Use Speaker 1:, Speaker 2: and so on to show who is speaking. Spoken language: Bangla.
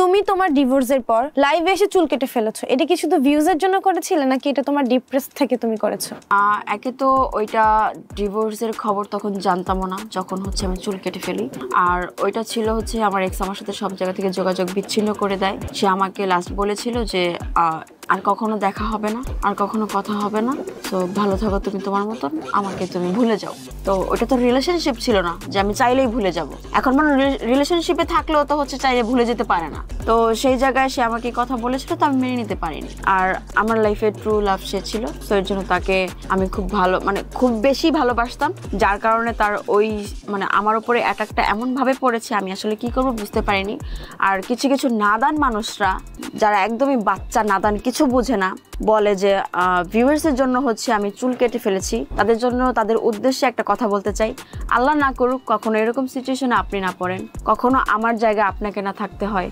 Speaker 1: তুমি তোমার ডিভোর্সের পর লাইভে এসে চুল কেটে ফেলেছো, এটা কি শুধু ভিউজের জন্য করেছিলে নাকি এটা তোমার ডিপ্রেস থেকে তুমি করেছো?
Speaker 2: একে তো ওইটা ডিভোর্সের খবর তখন জানতামও না যখন হচ্ছে আমি চুল কেটে ফেলি। আর ওইটা ছিল হচ্ছে আমার এক্স আমার সাথে সব জায়গা থেকে যোগাযোগ বিচ্ছিন্ন করে দেয়। সে আমাকে লাস্ট বলেছিল যে আর কখনো দেখা হবে না, আর কখনো কথা হবে না, তো ভালো থাকো তুমি তোমার মতন, আমাকে তুমি ভুলে যাও। তো ওটা তো রিলেশনশিপ ছিল না যে আমি চাইলেই ভুলে যাব। এখন মানে রিলেশনশিপে থাকলেও তো হচ্ছে চাইলে ভুলে যেতে পারে না। তো সেই জায়গায় সে আমাকে কথা বলেছিল, তো আমি মেনে নিতে পারিনি। আর আমার লাইফে ট্রু লাভ সে ছিল, তো এর জন্য তাকে আমি খুব ভালো মানে খুব বেশি ভালোবাসতাম, যার কারণে তার ওই মানে আমার উপরে অ্যাটাকটা এমনভাবে পড়েছে আমি আসলে কি করব বুঝতে পারিনি। আর কিছু কিছু নাদান মানুষরা যারা একদমই বাচ্চা নাদান কিছু বুঝে না বলে যে ভিউয়ার্সের জন্য হচ্ছে আমি চুল কেটে ফেলেছি, তাদের জন্য তাদের উদ্দেশ্যে একটা কথা বলতে চাই, আল্লাহ না করুক কখনো এরকম সিচুয়েশনে আপনি না পড়েন, কখনো আমার জায়গায় আপনাকে না থাকতে হয়।